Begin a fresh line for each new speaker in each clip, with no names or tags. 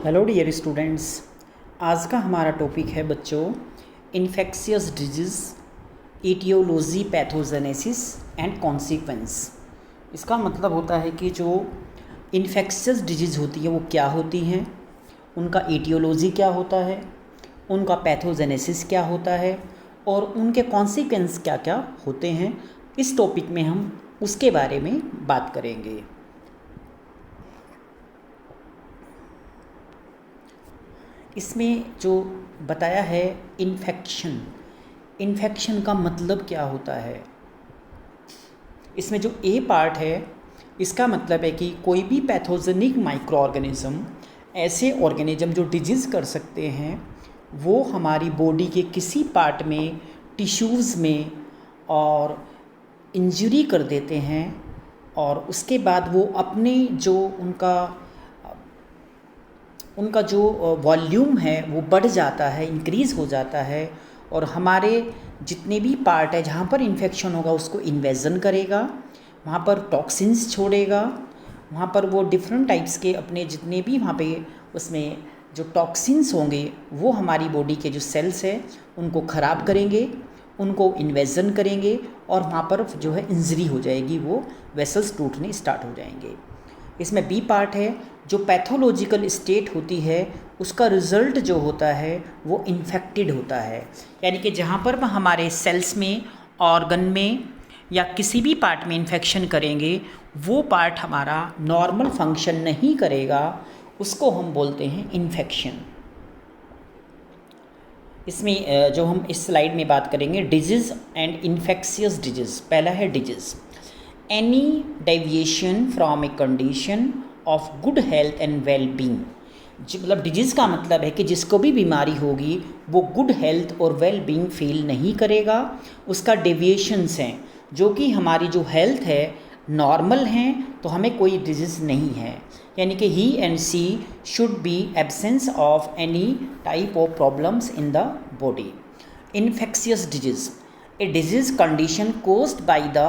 Hello dear students. आज का हमारा टॉपिक है बच्चों infectious diseases, aetiology, pathogenesis and consequence. इसका मतलब होता है कि जो इन्फेक्शियस डिजीज़ होती है वो क्या होती हैं, उनका एटियोलॉजी क्या होता है, उनका पैथोजेनेसिस क्या होता है और उनके कॉन्सिक्वेंस क्या क्या होते हैं। इस टॉपिक में हम उसके बारे में बात करेंगे। इसमें जो बताया है इन्फेक्शन का मतलब क्या होता है। इसमें जो ए पार्ट है इसका मतलब है कि कोई भी पैथोजेनिक माइक्रो ऑर्गेनिज्म, ऐसे ऑर्गेनिज्म जो डिजीज़ कर सकते हैं, वो हमारी बॉडी के किसी पार्ट में, टिश्यूज़ में और इंजरी कर देते हैं और उसके बाद वो अपने जो उनका जो वॉल्यूम है वो बढ़ जाता है, इंक्रीज़ हो जाता है और हमारे जितने भी पार्ट है जहाँ पर इन्फेक्शन होगा उसको इन्वेजन करेगा, वहाँ पर टॉक्सिन्स छोड़ेगा, वहाँ पर वो डिफरेंट टाइप्स के अपने जितने भी वहाँ पे उसमें जो टॉक्सिन्स होंगे वो हमारी बॉडी के जो सेल्स हैं उनको ख़राब करेंगे, उनको इन्वेजन करेंगे और वहाँ पर जो है इंजरी हो जाएगी, वो वेसल्स टूटने स्टार्ट हो जाएंगे। इसमें बी पार्ट है जो पैथोलॉजिकल स्टेट होती है, उसका रिज़ल्ट जो होता है वो इन्फेक्टेड होता है, यानी कि जहाँ पर हमारे सेल्स में, ऑर्गन में या किसी भी पार्ट में इन्फेक्शन करेंगे वो पार्ट हमारा नॉर्मल फंक्शन नहीं करेगा, उसको हम बोलते हैं इन्फेक्शन। इसमें जो हम इस स्लाइड में बात करेंगे डिजीज़ एंड इन्फेक्शियस डिजीज़। पहला है disease, any deviation from a condition of good health and well being. मतलब डिजीज़ का मतलब है कि जिसको भी बीमारी होगी वो गुड हेल्थ और वेल बींग फील नहीं करेगा, उसका डेविएशंस हैं जो कि हमारी जो हेल्थ है नॉर्मल हैं तो हमें कोई डिजीज़ नहीं है, यानी कि he and she should be absence of any type of problems in the body. Infectious disease, a disease condition caused by the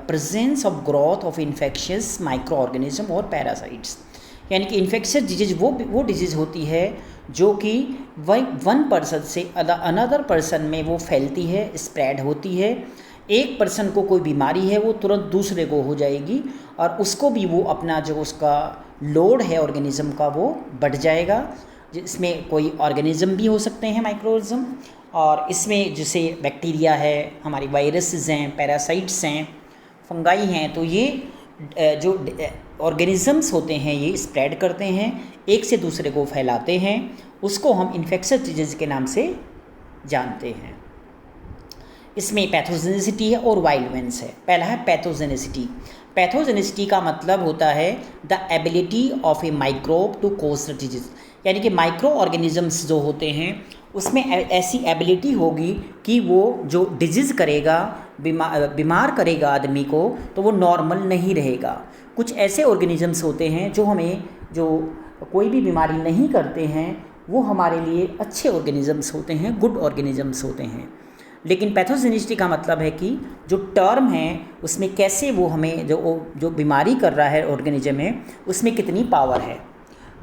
presence of growth of infectious microorganism और parasites। यानी कि इन्फेक्शियस डिजीज़ वो disease होती है जो कि one person से another person में वो फैलती है, स्प्रेड होती है। एक पर्सन को कोई बीमारी है वो तुरंत दूसरे को हो जाएगी और उसको भी वो अपना जो उसका लोड है ऑर्गेनिज्म का वो बढ़ जाएगा। जिसमें कोई ऑर्गेनिज्म भी हो सकते हैं, माइक्रोऑर्गेनिज्म, और इसमें जैसे बैक्टीरिया है, हमारी वायरसेस हैं, पैरासाइट्स हैं, फंगाई हैं, तो ये जो ऑर्गेनिजम्स होते हैं ये स्प्रेड करते हैं, एक से दूसरे को फैलाते हैं, उसको हम इन्फेक्शियस डिजीज़ के नाम से जानते हैं। इसमें पैथोजेनिसिटी है और वायलेंस है। पहला है पैथोजेनिसिटी। पैथोजेनिसिटी का मतलब होता है the ability of a microbe to cause disease, यानी कि माइक्रो ऑर्गेनिजम्स जो होते हैं उसमें ऐसी एबिलिटी होगी कि वो जो डिजीज़ करेगा, बीमार करेगा आदमी को, तो वो नॉर्मल नहीं रहेगा। कुछ ऐसे ऑर्गेनिजम्स होते हैं जो हमें जो कोई भी बीमारी नहीं करते हैं, वो हमारे लिए अच्छे ऑर्गेनिजम्स होते हैं, गुड ऑर्गेनिजम्स होते हैं। लेकिन पैथोजेनिसिटी का मतलब है कि जो टर्म है उसमें कैसे वो हमें जो बीमारी कर रहा है ऑर्गेनिज्म है उसमें कितनी पावर है।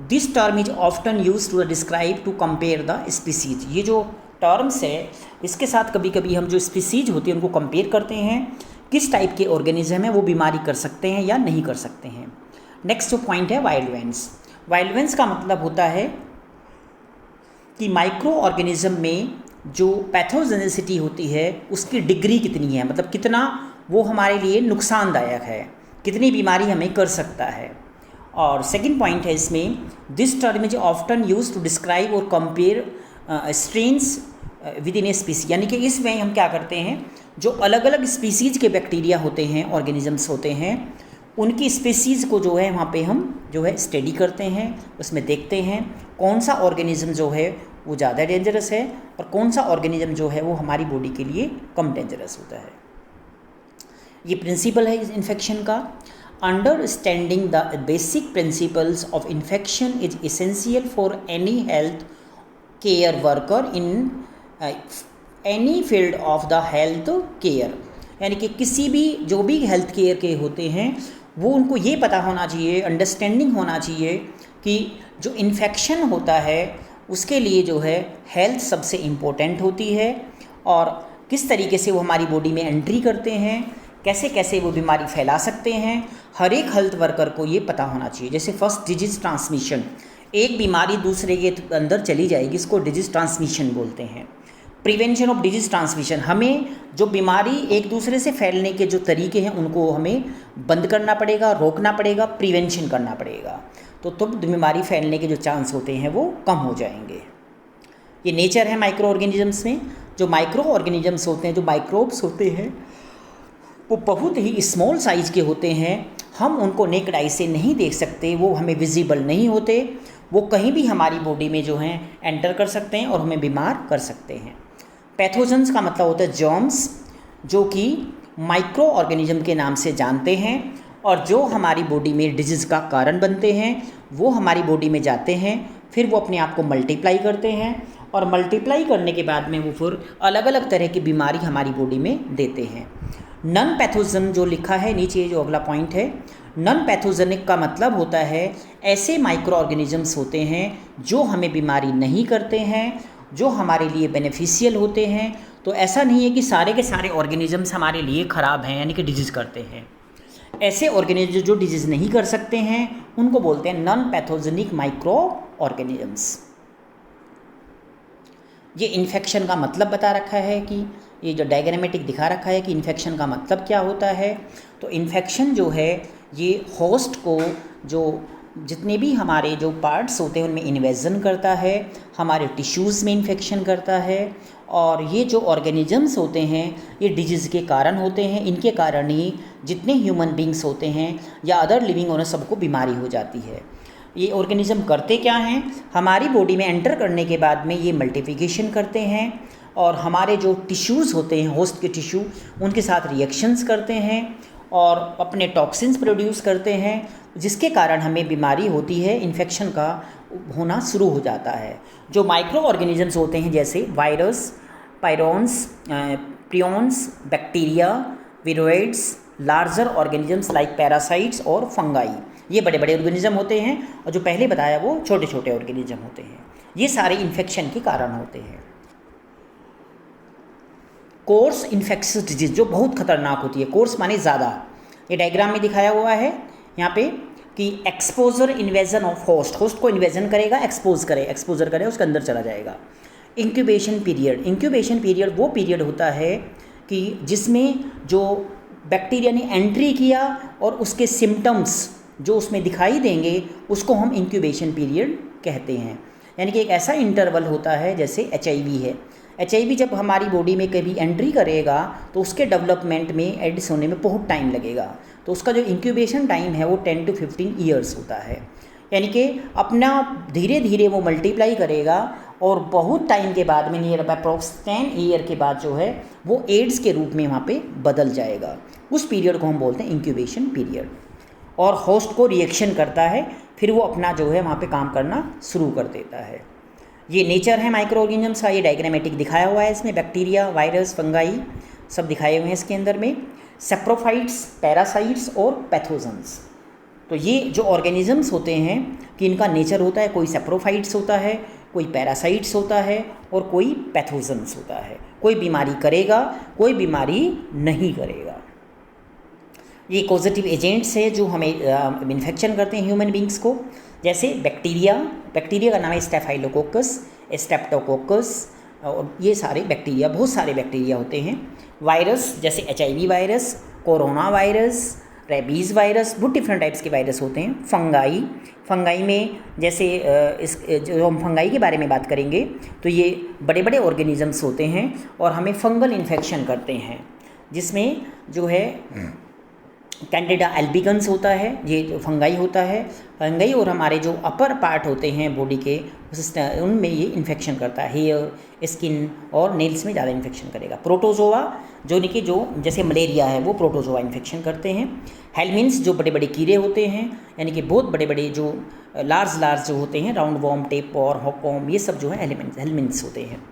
This term is often use to describe to compare the species. ये जो टर्म्स है इसके साथ कभी कभी हम जो स्पीसीज होती है उनको कंपेयर करते हैं, किस टाइप के ऑर्गेनिज्म है वो बीमारी कर सकते हैं या नहीं कर सकते हैं। नेक्स्ट जो पॉइंट है वायलेंस। वायलेंस का मतलब होता है कि माइक्रो ऑर्गेनिज्म में जो पैथोजेनिसिटी होती है उसकी डिग्री कितनी है, मतलब कितना वो हमारे लिए नुकसानदायक है, कितनी बीमारी हमें कर सकता है। और सेकंड पॉइंट है इसमें, this term is often use to describe और compare strains within a species, यानी कि इसमें हम क्या करते हैं जो अलग अलग स्पीसीज के बैक्टीरिया होते हैं, ऑर्गेनिजम्स होते हैं, उनकी स्पीसीज़ को जो है वहाँ पे हम जो है स्टडी करते हैं, उसमें देखते हैं कौन सा ऑर्गेनिज्म जो है वो ज़्यादा डेंजरस है और कौन सा ऑर्गेनिज्म जो है वो हमारी बॉडी के लिए कम डेंजरस होता है। ये प्रिंसिपल है इन्फेक्शन का। Understanding the basic principles of infection is essential for any health care worker in any field of the health care, यानी कि किसी भी जो भी हेल्थ केयर के होते हैं वो उनको ये पता होना चाहिए, अंडरस्टैंडिंग होना चाहिए कि जो इन्फेक्शन होता है उसके लिए जो है हेल्थ सबसे इम्पोर्टेंट होती है, और किस तरीके से वो हमारी बॉडी में एंट्री करते हैं, कैसे कैसे वो बीमारी फैला सकते हैं, हर एक हेल्थ वर्कर को ये पता होना चाहिए। जैसे फर्स्ट डिजीज़ ट्रांसमिशन, एक बीमारी दूसरे के अंदर चली जाएगी, इसको डिजीज़ ट्रांसमिशन बोलते हैं। प्रिवेंशन ऑफ डिजीज़ ट्रांसमिशन, हमें जो बीमारी एक दूसरे से फैलने के जो तरीके हैं उनको हमें बंद करना पड़ेगा, रोकना पड़ेगा, प्रिवेंशन करना पड़ेगा, तो बीमारी फैलने के जो चांस होते हैं वो कम हो जाएंगे। ये नेचर है माइक्रो ऑर्गेनिजम्स में। जो माइक्रो ऑर्गेनिजम्स होते हैं, जो माइक्रोब्स होते हैं, वो बहुत ही स्मॉल साइज़ के होते हैं। हम उनको नेक्ड आई से नहीं देख सकते, वो हमें विजिबल नहीं होते, वो कहीं भी हमारी बॉडी में जो हैं एंटर कर सकते हैं और हमें बीमार कर सकते हैं। पैथोजेंस का मतलब होता है जर्म्स, जो कि माइक्रो ऑर्गेनिज्म के नाम से जानते हैं, और जो हमारी बॉडी में डिजीज़ का कारण बनते हैं वो हमारी बॉडी में जाते हैं, फिर वो अपने आप को मल्टीप्लाई करते हैं, और मल्टीप्लाई करने के बाद में वो फिर अलग अलग तरह की बीमारी हमारी बॉडी में देते हैं। नॉन पैथोजन जो लिखा है नीचे, जो अगला पॉइंट है, नॉन पैथोजेनिक का मतलब होता है ऐसे माइक्रो ऑर्गेनिजम्स होते हैं जो हमें बीमारी नहीं करते हैं, जो हमारे लिए बेनिफिशियल होते हैं। तो ऐसा नहीं है कि सारे के सारे ऑर्गेनिजम्स हमारे लिए ख़राब हैं, यानी कि डिजीज़ करते हैं। ऐसे ऑर्गेनिज्म जो डिजीज़ नहीं कर सकते हैं उनको बोलते हैं नॉन पैथोजेनिक माइक्रो ऑर्गेनिजम्स। ये इन्फेक्शन का मतलब बता रखा है कि ये जो डायग्रामेटिक दिखा रखा है कि इन्फेक्शन का मतलब क्या होता है। तो इन्फेक्शन जो है ये होस्ट को, जो जितने भी हमारे जो पार्ट्स होते हैं उनमें इन्वेजन करता है, हमारे टिश्यूज़ में इन्फेक्शन करता है, और ये जो ऑर्गेनिजम्स होते हैं ये डिजीज़ के कारण होते हैं। इनके कारण ही जितने ह्यूमन बींग्स होते हैं या अदर लिविंग होने सबको बीमारी हो जाती है। ये ऑर्गेनिज्म करते क्या हैं, हमारी बॉडी में एंटर करने के बाद में ये मल्टीप्लिकेशन करते हैं, और हमारे जो टिश्यूज़ होते हैं, होस्ट के टिश्यू, उनके साथ रिएक्शंस करते हैं और अपने टॉक्सिन्स प्रोड्यूस करते हैं, जिसके कारण हमें बीमारी होती है, इन्फेक्शन का होना शुरू हो जाता है। जो माइक्रो ऑर्गेनिजम्स होते हैं जैसे वायरस, पायरोन्स, prions, bacteria, viroids, larger organisms like parasites और फंगाई, ये बड़े बड़े ऑर्गेनिज्म होते हैं, और जो पहले बताया वो छोटे छोटे ऑर्गेनिज्म होते हैं। ये सारे इन्फेक्शन के कारण होते हैं। कोर्स इन्फेक्शियस डिजीज जो बहुत खतरनाक होती है, कोर्स माने ज़्यादा, ये डायग्राम में दिखाया हुआ है यहाँ पे कि exposure invasion of host, host को इन्वेजन करेगा, एक्सपोजर करे उसके अंदर चला जाएगा। इंक्यूबेशन पीरियड, इंक्यूबेशन पीरियड वो पीरियड होता है कि जिसमें जो बैक्टीरिया ने एंट्री किया और उसके सिम्टम्स जो उसमें दिखाई देंगे उसको हम इंक्यूबेशन पीरियड कहते हैं। यानी कि एक ऐसा इंटरवल होता है, जैसे HIV है, HIV जब हमारी बॉडी में कभी एंट्री करेगा तो उसके डेवलपमेंट में एड्स होने में बहुत टाइम लगेगा, तो उसका जो इंक्यूबेशन टाइम है वो 10 to 15 ईयर्स होता है। यानी कि अपना धीरे धीरे वो मल्टीप्लाई करेगा और बहुत टाइम के बाद में, नियर अप्रॉक्स 10 ईयर के बाद जो है वो एड्स के रूप में वहाँ पे बदल जाएगा। उस पीरियड को हम बोलते हैं इंक्यूबेशन पीरियड, और होस्ट को रिएक्शन करता है, फिर वो अपना जो है वहाँ पे काम करना शुरू कर देता है। ये नेचर है माइक्रो ऑर्गेनिजम्स का, ये डायग्रामेटिक दिखाया हुआ है इसमें, बैक्टीरिया, वायरस, फंगाई सब दिखाए हुए हैं इसके अंदर में, सेप्रोफाइट्स, पैरासाइट्स और पैथोजेंस। तो ये जो ऑर्गेनिजम्स होते हैं कि इनका नेचर होता है, कोई सेप्रोफाइट्स होता है, कोई पैरासाइट्स होता है और कोई पैथोजेंस होता है। कोई बीमारी करेगा, कोई बीमारी नहीं करेगा। ये पॉजिटिव एजेंट्स है जो हमें इन्फेक्शन करते हैं ह्यूमन बींग्स को, जैसे बैक्टीरिया, बैक्टीरिया का नाम है स्टेफाइलोकोकस, स्ट्रेप्टोकोकस, और ये सारे बैक्टीरिया, बहुत सारे बैक्टीरिया होते हैं। वायरस जैसे HIV virus, corona virus, rabies virus, बहुत डिफरेंट टाइप्स के वायरस होते हैं। फंगाई, फंगाई में जैसे जो हम फंगाई के बारे में बात करेंगे तो ये बड़े बड़े ऑर्गेनिजम्स होते हैं और हमें फंगल इन्फेक्शन करते हैं, जिसमें जो है कैंडिडा एल्बिगन्स होता है, ये जो फंगाई होता है, फंगाई, और हमारे जो अपर पार्ट होते हैं बॉडी के उनमें ये इन्फेक्शन करता है, हेयर, स्किन और नेल्स में ज़्यादा इन्फेक्शन करेगा। प्रोटोजोआ जो नहीं कि जो जैसे मलेरिया है वो प्रोटोजोआ इन्फेक्शन करते हैं। हेलमिन्स जो बड़े बड़े कीड़े होते हैं, यानी कि बहुत बड़े बड़े जो लार्ज जो होते हैं, राउंड वॉर्म, टेप और हॉकवॉर्म, ये सब जो है हेलमिन्स होते हैं।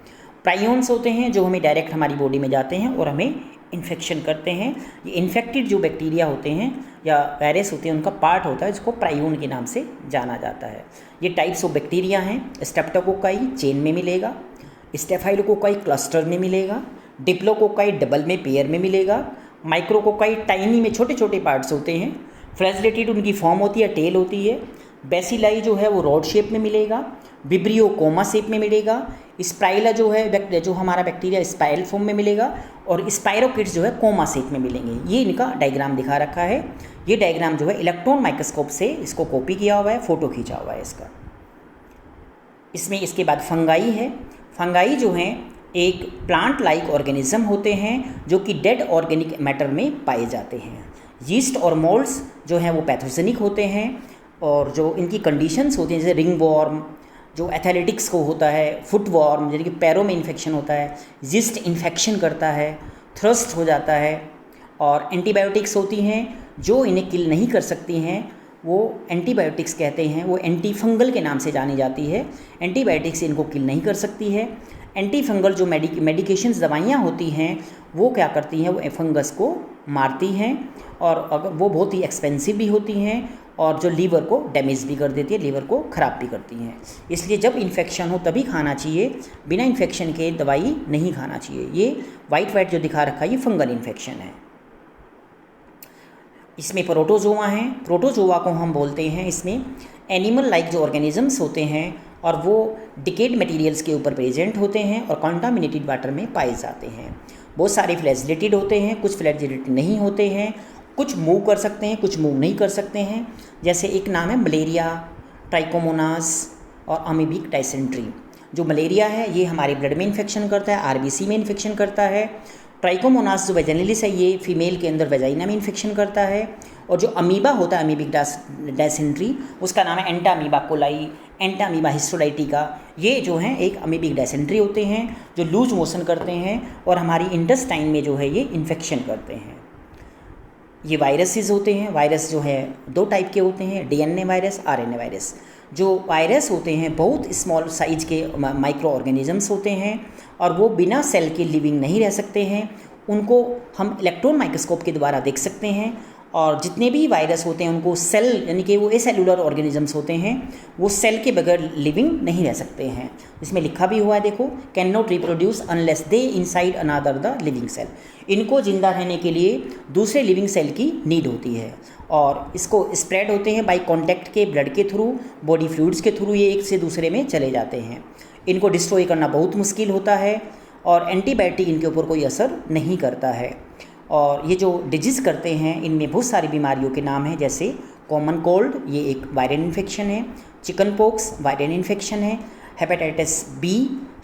प्राइयोन्स होते हैं जो हमें डायरेक्ट हमारी बॉडी में जाते हैं और हमें इन्फेक्शन करते हैं। ये इन्फेक्टेड जो बैक्टीरिया होते हैं या वायरस होते हैं उनका पार्ट होता है जिसको प्राइओन के नाम से जाना जाता है। ये टाइप्स ऑफ बैक्टीरिया हैं। स्ट्रेप्टोकोकाई चेन में मिलेगा, स्टेफाइलोकोकाई क्लस्टर में मिलेगा, डिप्लोकोकाई डबल में पेयर में मिलेगा, माइक्रोकोकाई टाइनी में छोटे छोटे पार्ट्स होते हैं, फ्लैजेलेटेड उनकी फॉर्म होती है, टेल होती है, बेसिलाई जो है वो रॉड शेप में मिलेगा, विब्रियो कोमा शेप में मिलेगा, स्पाइला जो है जो हमारा बैक्टीरिया स्पाइरल फॉर्म में मिलेगा, और स्पाइरोकिट्स जो है कोमा शेप में मिलेंगे। ये इनका डायग्राम दिखा रखा है। ये डायग्राम जो है इलेक्ट्रॉन माइक्रोस्कोप से इसको कॉपी किया हुआ है, फ़ोटो खींचा हुआ है इसका। इसमें इसके बाद फंगाई है। फंगाई जो हैं एक प्लांट लाइक ऑर्गेनिज्म होते हैं जो कि डेड ऑर्गेनिक मैटर में पाए जाते हैं। यीस्ट और मोल्ड्स जो हैं वो पैथोजेनिक होते हैं, और जो इनकी कंडीशंस होती हैं जैसे रिंग वॉर्म जो एथलेटिक्स को होता है, फुट वॉर्म यानी कि पैरों में इन्फेक्शन होता है, यीस्ट इन्फेक्शन करता है, थ्रस्ट हो जाता है, और एंटीबायोटिक्स होती हैं जो इन्हें किल नहीं कर सकती हैं, वो एंटीबायोटिक्स कहते हैं, वो एंटी फंगल के नाम से जानी जाती है। एंटीबायोटिक्स इनको किल नहीं कर सकती है। एंटी फंगल जो मेडिकेशंस दवाइयाँ होती हैं वो क्या करती हैं, वो फंगस को मारती हैं, और अगर वो बहुत ही एक्सपेंसिव भी होती हैं, और जो लीवर को डैमेज भी कर देती है, लीवर को ख़राब भी करती हैं। इसलिए जब इन्फेक्शन हो तभी खाना चाहिए, बिना इन्फेक्शन के दवाई नहीं खाना चाहिए। ये वाइट जो दिखा रखा है ये फंगल इन्फेक्शन है। इसमें प्रोटोजोआ हैं। प्रोटोजोआ को हम बोलते हैं इसमें एनिमल लाइक जो ऑर्गेनिजम्स होते हैं, और वो डिकेड मटेरियल्स के ऊपर प्रेजेंट होते हैं और कंटामिनेटेड वाटर में पाए जाते हैं। बहुत सारे फ्लैजेलेटेड होते हैं, कुछ फ्लैजेलेटेड नहीं होते हैं, कुछ मूव कर सकते हैं, कुछ मूव नहीं कर सकते हैं। जैसे एक नाम है मलेरिया, ट्राइकोमोनास और अमीबिक डाइसेंट्री। जो मलेरिया है ये हमारे ब्लड में इन्फेक्शन करता है, आरबीसी में इन्फेक्शन करता है। ट्राइकोमोनास जो वेजाइनलिस है ये फीमेल के अंदर वेजाइना में इन्फेक्शन करता है। और जो अमीबा होता है अमीबिक डाइसेंट्री, उसका नाम है एंटामीबा कोलाई, एंटामीबा हिस्टोलाइटिका। ये जो हैं एक अमीबिक डाइसेंट्री होते हैं जो लूज मोशन करते हैं और हमारी इंटेस्टाइन में जो है ये इन्फेक्शन करते हैं। ये वायरसेस होते हैं। वायरस जो है दो टाइप के होते हैं, डीएनए वायरस, आरएनए वायरस। जो वायरस होते हैं बहुत स्मॉल साइज के माइक्रो ऑर्गेनिजम्स होते हैं, और वो बिना सेल के लिविंग नहीं रह सकते हैं। उनको हम इलेक्ट्रॉन माइक्रोस्कोप के द्वारा देख सकते हैं। और जितने भी वायरस होते हैं उनको सेल यानी कि वो एसेलुलर ऑर्गेनिजम्स होते हैं, वो सेल के बगैर लिविंग नहीं रह सकते हैं। इसमें लिखा भी हुआ है देखो, can not reproduce unless they inside another the living cell. इनको जिंदा रहने के लिए दूसरे लिविंग सेल की नीड होती है, और इसको स्प्रेड होते हैं बाय कांटेक्ट के, ब्लड के थ्रू, बॉडी फ्लूइड्स के थ्रू, ये एक से दूसरे में चले जाते हैं। इनको डिस्ट्रॉय करना बहुत मुश्किल होता है, और एंटीबायोटिक इनके ऊपर कोई असर नहीं करता है। और ये जो डिजीज़ करते हैं इनमें बहुत सारी बीमारियों के नाम हैं, जैसे कॉमन कोल्ड, ये एक वायरल इन्फेक्शन है, चिकन पॉक्स वायरल इन्फेक्शन है, hepatitis B,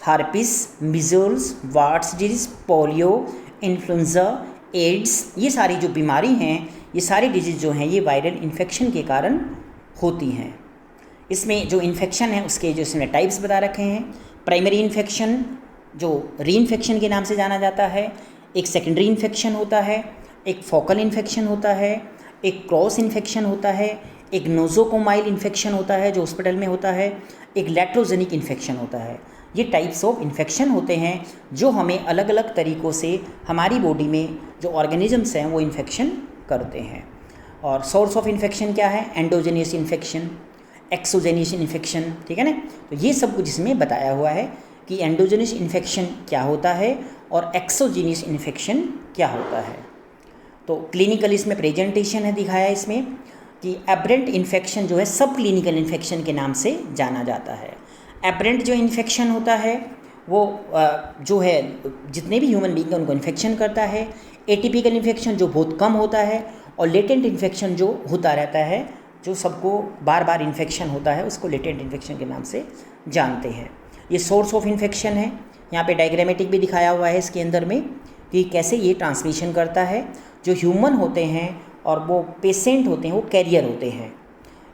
हार्पिस, measles, वार्ट्स disease, polio, influenza, ads, ये सारी जो बीमारी हैं, ये सारी डिजीज़ जो हैं ये वायरल इन्फेक्शन के कारण होती हैं। इसमें जो इन्फेक्शन है उसके जो इसमें टाइप्स बता रखे हैं। प्राइमरी इन्फेक्शन जो री इन्फेक्शन के नाम से जाना जाता है, एक सेकेंडरी इन्फेक्शन होता है, एक फोकल इन्फेक्शन होता है, एक क्रॉस इन्फेक्शन होता है, एक नोजोकोमाइल इन्फेक्शन होता है जो हॉस्पिटल में होता है, एक लैट्रोजेनिक इन्फेक्शन होता है। ये टाइप्स ऑफ इन्फेक्शन होते हैं जो हमें अलग अलग तरीक़ों से हमारी बॉडी में जो ऑर्गेनिजम्स हैं वो इन्फेक्शन करते हैं। और सोर्स ऑफ इन्फेक्शन क्या है, एंडोजेनियस इन्फेक्शन, एक्सोजेनियस इन्फेक्शन, ठीक है ना। तो ये सब कुछ इसमें बताया हुआ है कि एंडोजेनियस इन्फेक्शन क्या होता है और एक्सोजेनियस इन्फेक्शन क्या होता है। तो क्लिनिकल इसमें प्रेजेंटेशन है दिखाया इसमें कि एब्रेंट इन्फेक्शन जो है सब क्लिनिकल इन्फेक्शन के नाम से जाना जाता है। एब्रेंट जो इन्फेक्शन होता है वो जो है जितने भी ह्यूमन बीइंग उनको इन्फेक्शन करता है। एटिपिकल इन्फेक्शन जो बहुत कम होता है, और लेटेंट इन्फेक्शन जो होता रहता है, जो सबको बार बार इन्फेक्शन होता है, उसको लेटेंट इन्फेक्शन के नाम से जानते हैं। ये सोर्स ऑफ इन्फेक्शन है। यहाँ पे डायग्रामेटिक भी दिखाया हुआ है इसके अंदर में कि कैसे ये ट्रांसमिशन करता है। जो ह्यूमन होते हैं और वो पेशेंट होते हैं वो कैरियर होते हैं,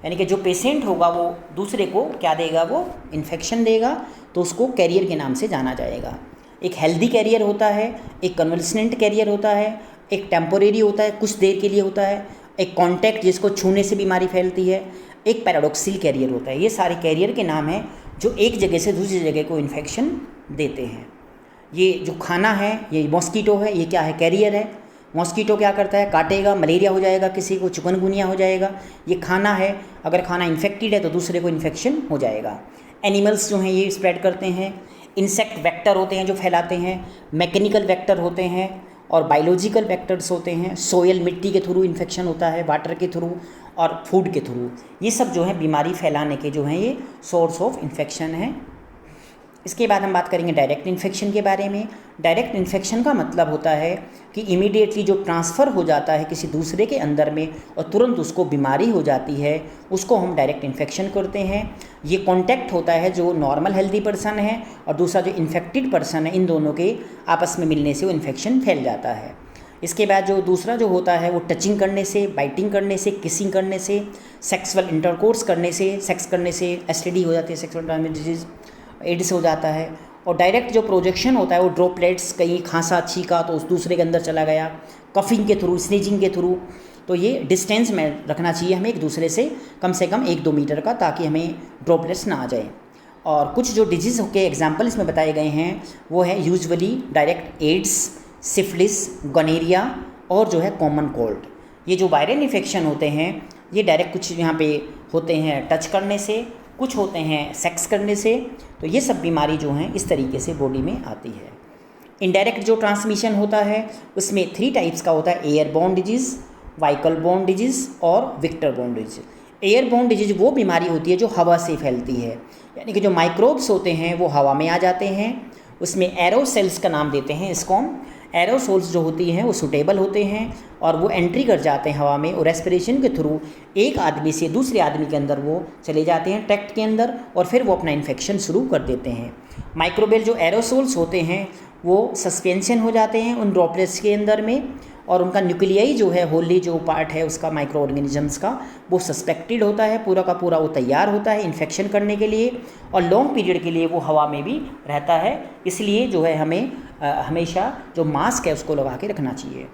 यानी कि जो पेशेंट होगा वो दूसरे को क्या देगा, वो इन्फेक्शन देगा, तो उसको कैरियर के नाम से जाना जाएगा। एक हेल्दी कैरियर होता है, एक कन्वल्सेंट कैरियर होता है, एक टेम्पोरेरी होता है, कुछ देर के लिए होता है, एक कॉन्टैक्ट जिसको छूने से बीमारी फैलती है, एक पैराडॉक्सिल कैरियर होता है। ये सारे कैरियर के नाम हैं जो एक जगह से दूसरी जगह को इन्फेक्शन देते हैं। ये जो खाना है ये मॉस्कीटो है, ये क्या है, कैरियर है। मॉस्कीटो क्या करता है, काटेगा, मलेरिया हो जाएगा, किसी को चिकनगुनिया हो जाएगा। ये खाना है, अगर खाना इन्फेक्टेड है तो दूसरे को इन्फेक्शन हो जाएगा। एनिमल्स जो हैं ये स्प्रेड करते हैं। इंसेक्ट वेक्टर होते हैं जो फैलाते हैं। मैकेनिकल वेक्टर होते हैं और बायोलॉजिकल वेक्टर्स होते हैं। सोयल मिट्टी के थ्रू इन्फेक्शन होता है, वाटर के थ्रू और फूड के थ्रू। ये सब जो है बीमारी फैलाने के जो हैं ये सोर्स ऑफ इन्फेक्शन है। इसके बाद हम बात करेंगे डायरेक्ट इन्फेक्शन के बारे में। डायरेक्ट इन्फेक्शन का मतलब होता है कि इमीडिएटली जो ट्रांसफ़र हो जाता है किसी दूसरे के अंदर में और तुरंत उसको बीमारी हो जाती है, उसको हम डायरेक्ट इन्फेक्शन करते हैं। ये कॉन्टैक्ट होता है जो नॉर्मल हेल्दी पर्सन है और दूसरा जो इन्फेक्टेड पर्सन है, इन दोनों के आपस में मिलने से वो इन्फेक्शन फैल जाता है। इसके बाद जो दूसरा जो होता है वो टचिंग करने से, बाइटिंग करने से, किसिंग करने से, सेक्सुअल इंटरकोर्स करने से, सेक्स करने से एसटीडी हो जाती है, सेक्सुअल ट्रांसमिटेड डिजीज़, एड्स हो जाता है। और डायरेक्ट जो प्रोजेक्शन होता है वो ड्रॉपलेट्स, कहीं खांसा छींका तो उस दूसरे के अंदर चला गया, कफिंग के थ्रू, स्नीजिंग के थ्रू। तो ये डिस्टेंस में रखना चाहिए हमें एक दूसरे से कम 1-2 मीटर का, ताकि हमें ड्रॉपलेट्स ना आ जाए। और कुछ जो डिजीज़ के एग्जाम्पल इसमें बताए गए हैं वो है usually direct AIDS, syphilis, gonorrhoea और जो है कॉमन कोल्ड। ये जो वायरल इन्फेक्शन होते हैं ये डायरेक्ट कुछ यहाँ पे होते हैं टच करने से, कुछ होते हैं सेक्स करने से। तो ये सब बीमारी जो हैं इस तरीके से बॉडी में आती है। इनडायरेक्ट जो ट्रांसमिशन होता है उसमें 3 टाइप्स का होता है, airborne disease, vehicle borne disease और vector borne disease. Airborne disease वो बीमारी होती है जो हवा से फैलती है, यानी कि जो माइक्रोब्स होते हैं वो हवा में आ जाते हैं। उसमें एरोसेल्स का नाम देते हैं इसको हम। एरोसोल्स जो होती हैं वो सूटेबल होते हैं और वो एंट्री कर जाते हैं हवा में और रेस्पिरेशन के थ्रू एक आदमी से दूसरे आदमी के अंदर वो चले जाते हैं ट्रैक्ट के अंदर और फिर वो अपना इन्फेक्शन शुरू कर देते हैं। माइक्रोबियल जो एरोसोल्स होते हैं वो सस्पेंशन हो जाते हैं उन ड्रॉपलेट्स के अंदर में और उनका न्यूक्लियाई जो है, होली जो पार्ट है उसका माइक्रो ऑर्गेनिजम्स का, वो सस्पेक्टेड होता है, पूरा का पूरा वो तैयार होता है इन्फेक्शन करने के लिए और लॉन्ग पीरियड के लिए वो हवा में भी रहता है। इसलिए जो है हमें हमेशा जो मास्क है उसको लगा के रखना चाहिए।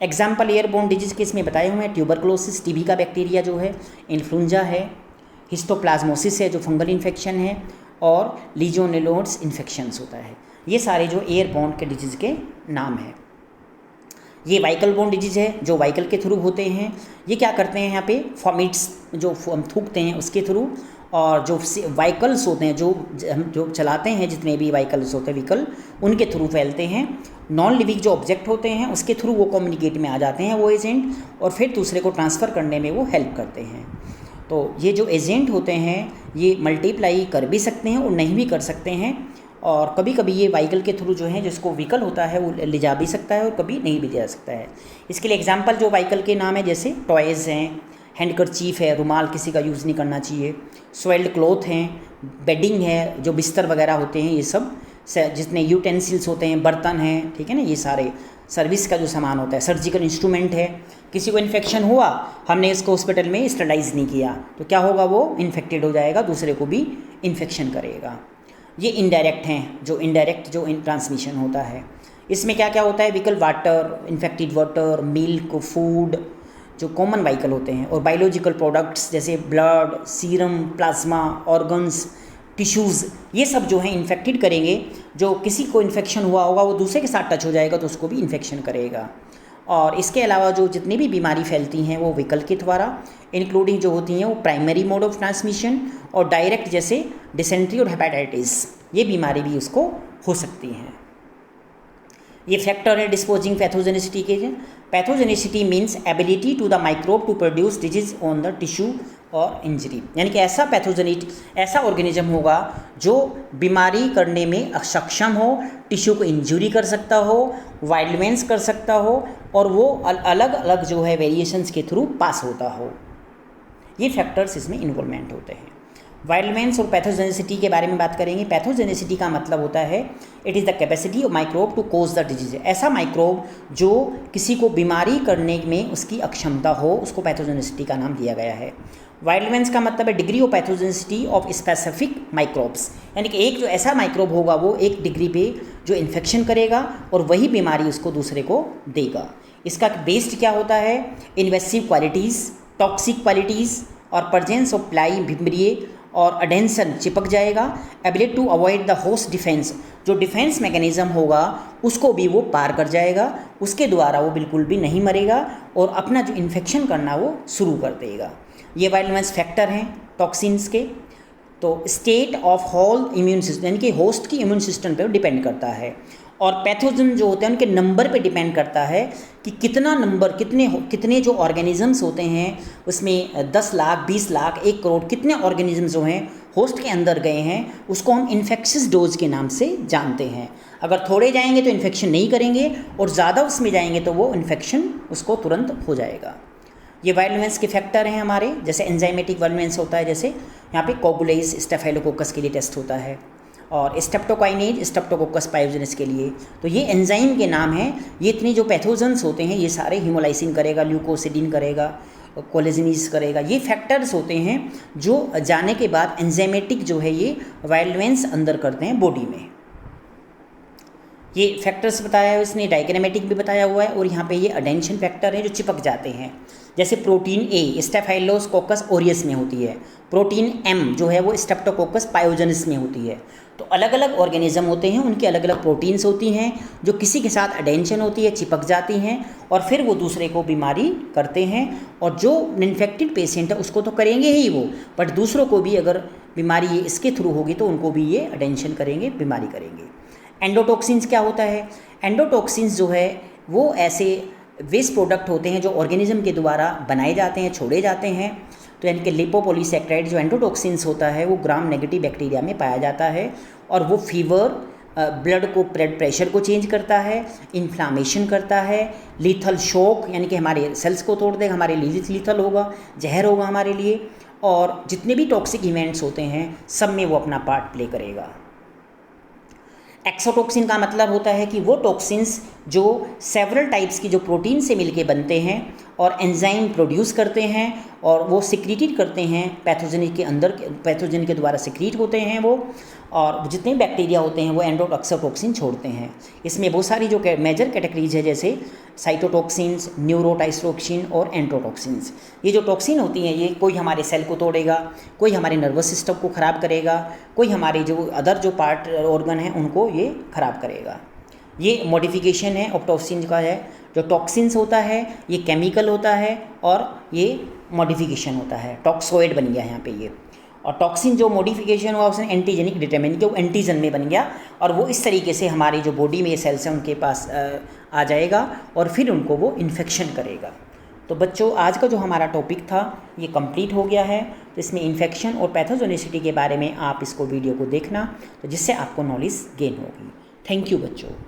एग्जाम्पल एयरबोर्न डिजीज़ के इसमें बताए हुए हैं, ट्यूबरकुलोसिस टीबी का बैक्टीरिया जो है, इन्फ्लुएंजा है, हिस्टोप्लाज्मोसिस है जो फंगल इन्फेक्शन है और लीजियोनेलोड्स इन्फेक्शंस होता है। ये सारे जो एयरबोर्न के डिजीज़ के नाम हैं। ये वाइकल बोर्न डिजीज़ है जो वाइकल के थ्रू होते हैं। ये क्या करते हैं यहाँ पे, फॉमिट्स जो हम थूकते हैं उसके थ्रू, और जो वाइकल्स होते हैं हम जो चलाते हैं, जितने भी वाइकल्स होते हैं व्हीकल, उनके थ्रू फैलते हैं। नॉन लिविंग जो ऑब्जेक्ट होते हैं उसके थ्रू वो कम्युनिकेट में आ जाते हैं वो एजेंट, और फिर दूसरे को ट्रांसफ़र करने में वो हेल्प करते हैं। तो ये जो एजेंट होते हैं ये मल्टीप्लाई कर भी सकते हैं और नहीं भी कर सकते हैं, और कभी कभी ये वाइकल के थ्रू जो है जिसको व्हीकल होता है वो ले जा भी सकता है और कभी नहीं भी ले जा सकता है। इसके लिए एग्जांपल जो वाइकल के नाम है जैसे टॉयज़ हैं, हैंडकरचीफ है, रुमाल किसी का यूज़ नहीं करना चाहिए, स्वेल्ड क्लॉथ हैं, बेडिंग है, जो बिस्तर वगैरह होते हैं, ये सब जितने यूटेंसिल्स होते हैं, बर्तन हैं, ठीक है ना, ये सारे सर्विस का जो सामान होता है, सर्जिकल इंस्ट्रूमेंट है। किसी को इन्फेक्शन हुआ, हमने इसको हॉस्पिटल में स्टरलाइज नहीं किया तो क्या होगा, वो इन्फेक्टेड हो जाएगा, दूसरे को भी इन्फेक्शन करेगा। ये इनडायरेक्ट हैं, जो इनडायरेक्ट जो ट्रांसमिशन होता है। इसमें क्या क्या होता है, vehicle water, infected water, milk, food जो कॉमन व्हीकल होते हैं, और बायोलॉजिकल प्रोडक्ट्स जैसे blood, serum, plasma, organs, tissues, ये सब जो हैं इन्फेक्टेड करेंगे। जो किसी को इन्फेक्शन हुआ होगा वो दूसरे के साथ टच हो जाएगा तो उसको भी इन्फेक्शन करेगा। और इसके अलावा जो जितनी भी बीमारी फैलती हैं वो व्हीकल के द्वारा, इंक्लूडिंग जो होती हैं वो प्राइमरी मोड ऑफ ट्रांसमिशन और डायरेक्ट, जैसे डिसेंट्री और हेपेटाइटिस, ये बीमारी भी उसको हो सकती हैं। ये फैक्टर है डिस्पोजिंग पैथोजेनिसिटी के। Pathogenicity means ability to the microbe to produce disease on the tissue और इंजरी, यानी कि ऐसा ऑर्गेनिज्म होगा जो बीमारी करने में सक्षम हो, टिश्यू को इंजरी कर सकता हो, वाइल्डमेंस कर सकता हो, और वो अलग अलग जो है वेरिएशंस के थ्रू पास होता हो। ये फैक्टर्स इसमें इन्वॉल्वमेंट होते हैं। वाइल्डमेंस और पैथोजेनिसिटी के बारे में बात करेंगे। पैथोजेनिसिटी का मतलब होता है it is the capacity of microbe to cause the disease. ऐसा माइक्रोब जो किसी को बीमारी करने में उसकी अक्षमता हो, उसको पैथोजेनिसिटी का नाम दिया गया है। वाइल्डमेंस का मतलब है degree of pathogenicity of specific microbes, यानी कि एक जो ऐसा माइक्रोब होगा वो एक डिग्री पे जो इन्फेक्शन करेगा और वही बीमारी उसको दूसरे को देगा। इसका बेस्ड क्या होता है, इन्वेसिव क्वालिटीज़, टॉक्सिक क्वालिटीज़ और प्रेजेंस ऑफ प्लाई भिम्रिये और अडेंसन चिपक जाएगा। Ability to avoid the host defence, जो डिफेंस मैकेनिज्म होगा उसको भी वो पार कर जाएगा, उसके द्वारा वो बिल्कुल भी नहीं मरेगा और अपना जो इन्फेक्शन करना वो शुरू कर देगा। ये वायलेंस फैक्टर हैं टॉक्सिन्स के। तो state of whole immune system यानी कि होस्ट की इम्यून सिस्टम पे डिपेंड करता है, और पैथोजन जो होते हैं उनके नंबर पे डिपेंड करता है कि कितना नंबर, कितने जो ऑर्गेनिजम्स होते हैं उसमें 10 लाख, 20 लाख, 1 करोड़ कितने ऑर्गेनिजम्स जो हैं होस्ट के अंदर गए हैं, उसको हम इन्फेक्शियस डोज के नाम से जानते हैं। अगर थोड़े जाएंगे तो इन्फेक्शन नहीं करेंगे और ज़्यादा उसमें जाएंगे तो वो इन्फेक्शन उसको तुरंत हो जाएगा। ये वायलेंस के फैक्टर हैं हमारे, जैसे एंजाइमेटिक वायलेंस होता है, जैसे यहाँ पे कोगुलेज स्टेफाइलोकोकस के लिए टेस्ट होता है, और स्टेप्टोकाइनेज स्टेप्टोकोकस पायोजेनिस के लिए। तो ये एंजाइम के नाम हैं। ये इतने जो पैथोजेंस होते हैं ये सारे हीमोलाइसिन करेगा, ल्यूकोसिडिन करेगा, कोलेजिनीज करेगा। ये फैक्टर्स होते हैं जो जाने के बाद एंजाइमेटिक जो है ये वायलेंस अंदर करते हैं बॉडी में। ये फैक्टर्स बताया है इसने, डायग्रामेटिक भी बताया हुआ है, और यहाँ पे ये अडेंशन फैक्टर हैं जो चिपक जाते हैं। जैसे प्रोटीन ए स्टेफाइलोकोकस ओरियस में होती है, प्रोटीन एम जो है वो स्टेप्टोकोकस पायोजेनिस में होती है। तो अलग अलग ऑर्गेनिज्म होते हैं, उनकी अलग अलग प्रोटीन्स होती हैं जो किसी के साथ अडेंशन होती है, चिपक जाती हैं और फिर वो दूसरे को बीमारी करते हैं। और जो इन्फेक्टेड पेशेंट है उसको तो करेंगे ही वो, बट दूसरों को भी अगर बीमारी ये इसके थ्रू होगी तो उनको भी ये अडेंशन करेंगे, बीमारी करेंगे। एंडोटॉक्सिन्स क्या होता है? एंडोटॉक्सिन्स जो है वो ऐसे वेस्ट प्रोडक्ट होते हैं जो ऑर्गेनिज्म के द्वारा बनाए जाते हैं, छोड़े जाते हैं। तो यानी कि लिपोपॉलीसैकेराइड जो एंडोटॉक्सिन्स होता है वो ग्राम नेगेटिव बैक्टीरिया में पाया जाता है, और वो फीवर, ब्लड को ब्लड प्रेशर को चेंज करता है, इन्फ्लामेशन करता है, लीथल शॉक यानी कि हमारे सेल्स को तोड़ देगा, हमारे लिए लीथल होगा, जहर होगा हमारे लिए, और जितने भी टॉक्सिक इवेंट्स होते हैं सब में वो अपना पार्ट प्ले करेगा। एक्सोटॉक्सिन का मतलब होता है कि वो टॉक्सिन्स जो सेवरल टाइप्स की जो प्रोटीन से मिलके बनते हैं और एंजाइम प्रोड्यूस करते हैं और वो सिक्रीटेड करते हैं पैथोजन के अंदर, पैथोजन के द्वारा सिक्रीट होते हैं वो, और जितने बैक्टीरिया होते हैं वो एक्सोटॉक्सिन छोड़ते हैं। इसमें बहुत सारी जो मेजर कैटेगरीज है जैसे साइटोटॉक्सिन्स, न्यूरोटाइस्टोक्सिन और एंटोटॉक्सिन्स। ये जो टॉक्सिन होती हैं ये कोई हमारे सेल को तोड़ेगा, कोई हमारे नर्वस सिस्टम को ख़राब करेगा, कोई हमारे जो अदर जो पार्ट ऑर्गन हैं उनको ये ख़राब करेगा। ये मॉडिफिकेशन है ऑप्टोक्सिन का है। जो टॉक्सिन्स होता है ये केमिकल होता है और ये मॉडिफिकेशन होता है, टॉक्सोइड बन गया यहाँ पे ये। और टॉक्सिन जो मॉडिफिकेशन हुआ उसने एंटीजेनिक डिटरमिन के वो एंटीजन में बन गया, और वो इस तरीके से हमारी जो बॉडी में सेल्स हैं उनके पास आ जाएगा और फिर उनको वो इन्फेक्शन करेगा। तो बच्चों आज का जो हमारा टॉपिक था ये कंप्लीट हो गया है। तो इसमें इन्फेक्शन और पैथोजेनिसिटी के बारे में आप इसको वीडियो को देखना, तो जिससे आपको नॉलेज गेन होगी। थैंक यू बच्चों।